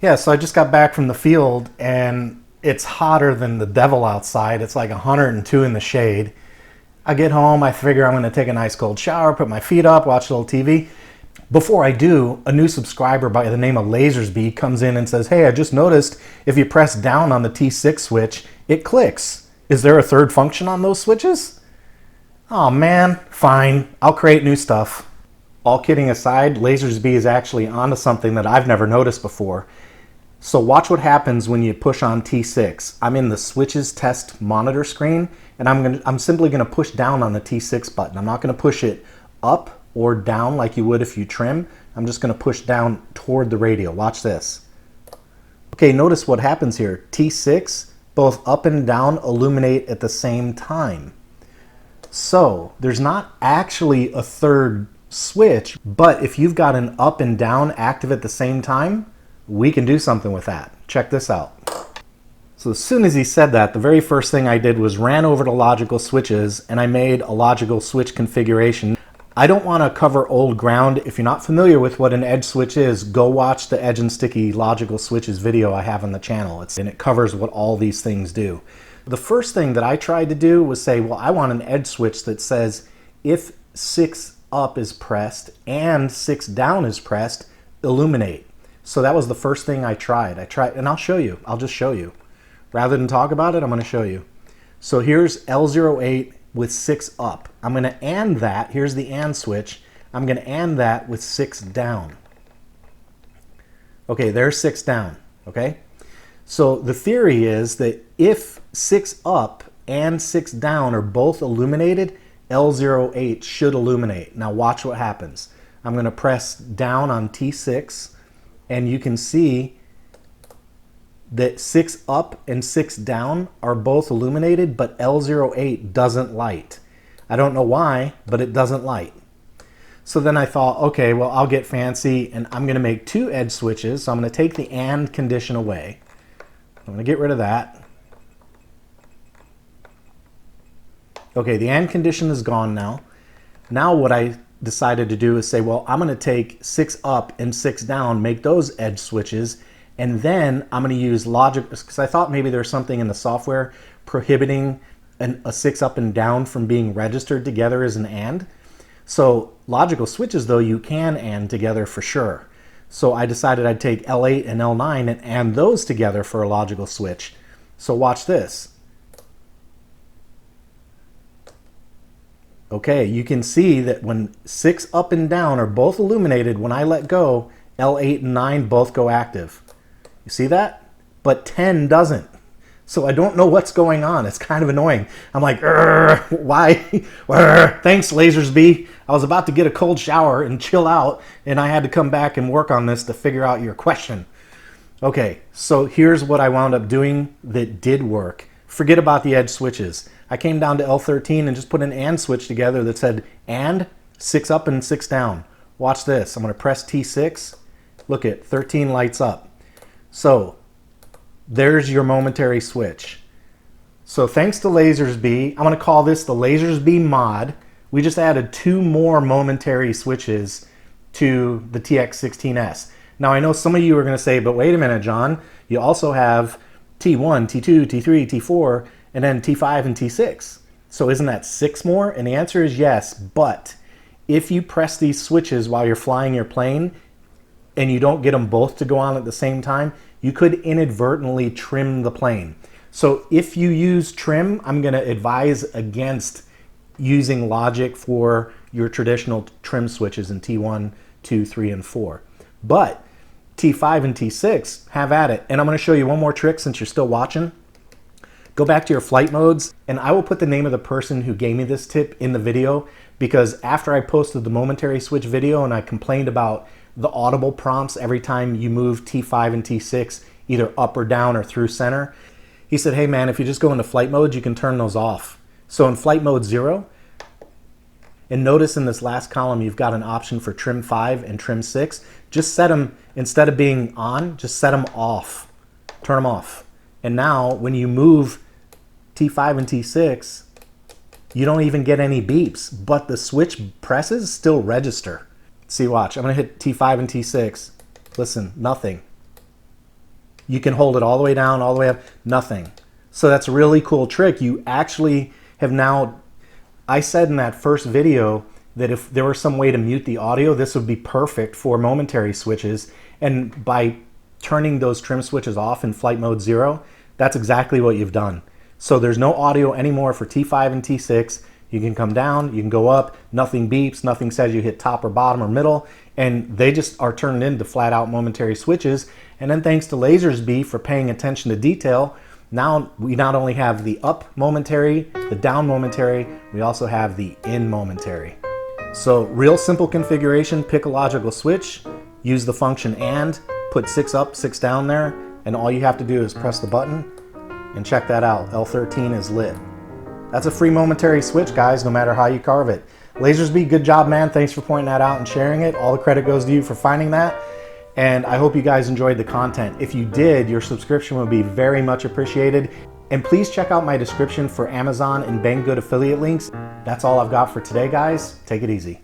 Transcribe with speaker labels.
Speaker 1: Yeah, so I just got back from the field and it's hotter than the devil outside. It's like 102 in the shade. I get home, I figure I'm going to take a nice cold shower, put my feet up, watch a little TV. Before I do, a new subscriber by the name of Lasersbee comes in and says, hey, I just noticed if you press down on the T6 switch, it clicks. Is there a third function on those switches? Oh man, fine, I'll create new stuff. All kidding aside, Lasersbee is actually onto something that I've never noticed before. So watch what happens when you push on T6. I'm in the switches test monitor screen, and I'm simply gonna push down on the T6 button. I'm not gonna push it up or down like you would if you trim. I'm just gonna push down toward the radio. Watch this. Okay, notice what happens here. T6, both up and down illuminate at the same time. So there's not actually a third switch, but if you've got an up and down active at the same time, we can do something with that. Check this out. So as soon as he said that, the very first thing I did was ran over to logical switches and I made a logical switch configuration. I don't want to cover old ground. If you're not familiar with what an edge switch is, go watch the Edge and Sticky logical switches video I have on the channel. And it covers what all these things do. The first thing that I tried to do was say, well, I want an edge switch that says if 6 up is pressed and 6 down is pressed, illuminate. So that was the first thing I tried. And I'll show you. I'll just show you. Rather than talk about it, I'm going to show you. So here's L08 with 6 up. I'm going to AND that. Here's the AND switch. I'm going to AND that with 6 down. Okay, there's 6 down. Okay? So the theory is that if 6 up and 6 down are both illuminated, L08 should illuminate. Now watch what happens. I'm going to press down on T6. And you can see that 6 up and 6 down are both illuminated, but L08 doesn't light. I don't know why, but it doesn't light. So then I thought, okay, well, I'll get fancy and I'm going to make 2 edge switches. So I'm going to take the AND condition away. I'm going to get rid of that. Okay, the AND condition is gone now. Now what I decided to do is say, well, I'm going to take 6 up and 6 down, make those edge switches, and then I'm going to use logic, because I thought maybe there's something in the software prohibiting a 6 up and down from being registered together as an AND. So logical switches, though, you can AND together for sure. So I decided I'd take L8 and L9 and AND those together for a logical switch. So watch this. Okay, you can see that when 6 up and down are both illuminated, when I let go, L8 and 9 both go active. You see that? But 10 doesn't. So I don't know what's going on. It's kind of annoying. I'm like, why? Thanks, Lasersbee. I was about to get a cold shower and chill out, and I had to come back and work on this to figure out your question. Okay, so here's what I wound up doing that did work. Forget about the edge switches. I came down to L13 and just put an AND switch together that said AND 6 up and 6 down. Watch this. I'm going to press T6. Look at 13 lights up. So there's your momentary switch. So thanks to Lasersbee, I'm going to call this the Lasersbee mod. We just added 2 more momentary switches to the TX16s. Now I know some of you are going to say, but wait a minute, John, you also have T1, T2, T3, T4, and then T5 and T6. So isn't that 6 more? And the answer is yes, but if you press these switches while you're flying your plane and you don't get them both to go on at the same time, you could inadvertently trim the plane. So if you use trim, I'm going to advise against using logic for your traditional trim switches in T1, 2, 3, and 4. But T5 and T6, have at it. And I'm going to show you one more trick since you're still watching. Go back to your flight modes, and I will put the name of the person who gave me this tip in the video, because after I posted the momentary switch video and I complained about the audible prompts every time you move T5 and T6 either up or down or through center, he said, hey man, if you just go into flight mode, you can turn those off. So in flight mode 0, and notice in this last column you've got an option for trim 5 and trim 6. Just set them, instead of being on, just set them off. Turn them off. And now when you move T5 and T6, you don't even get any beeps, but the switch presses still register. See, watch. I'm going to hit T5 and T6. Listen, nothing. You can hold it all the way down, all the way up, nothing. So that's a really cool trick. You actually have now, I said in that first video that if there were some way to mute the audio, this would be perfect for momentary switches. And by turning those trim switches off in flight mode 0, that's exactly what you've done. So there's no audio anymore for T5 and T6. You can come down, you can go up, nothing beeps, nothing says you hit top or bottom or middle, and they just are turned into flat out momentary switches. And then thanks to Lasersbee for paying attention to detail, now we not only have the up momentary, the down momentary, we also have the in momentary. So real simple configuration, pick a logical switch, use the function AND, put 6 up, 6 down there, and all you have to do is press the button and check that out. L13 is lit. That's a free momentary switch, guys, no matter how you carve it. Lasersbee, good job, man. Thanks for pointing that out and sharing it. All the credit goes to you for finding that. And I hope you guys enjoyed the content. If you did, your subscription would be very much appreciated. And please check out my description for Amazon and Banggood affiliate links. That's all I've got for today, guys. Take it easy.